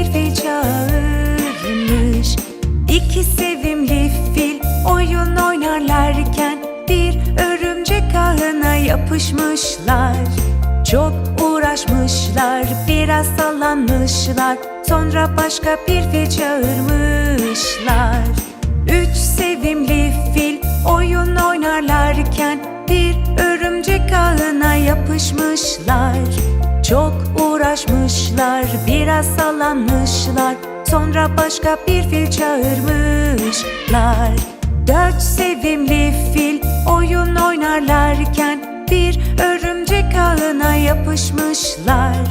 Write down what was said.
bir fil çağırmış. İki sevimli fil oyun oynarlarken bir örümcek ağına yapışmışlar. Çok uğraşmışlar, biraz sallanmışlar. Sonra başka bir fil çağırmışlar. Üç sevimli fil oyun oynarlarken bir örümcek ağına yapışmışlar. Çok uğraşmışlar, biraz sallanmışlar. Sonra başka bir fil çağırmışlar. Dört sevimli fil oyun oynarlarken bir örümcek ağına yapışmışlar.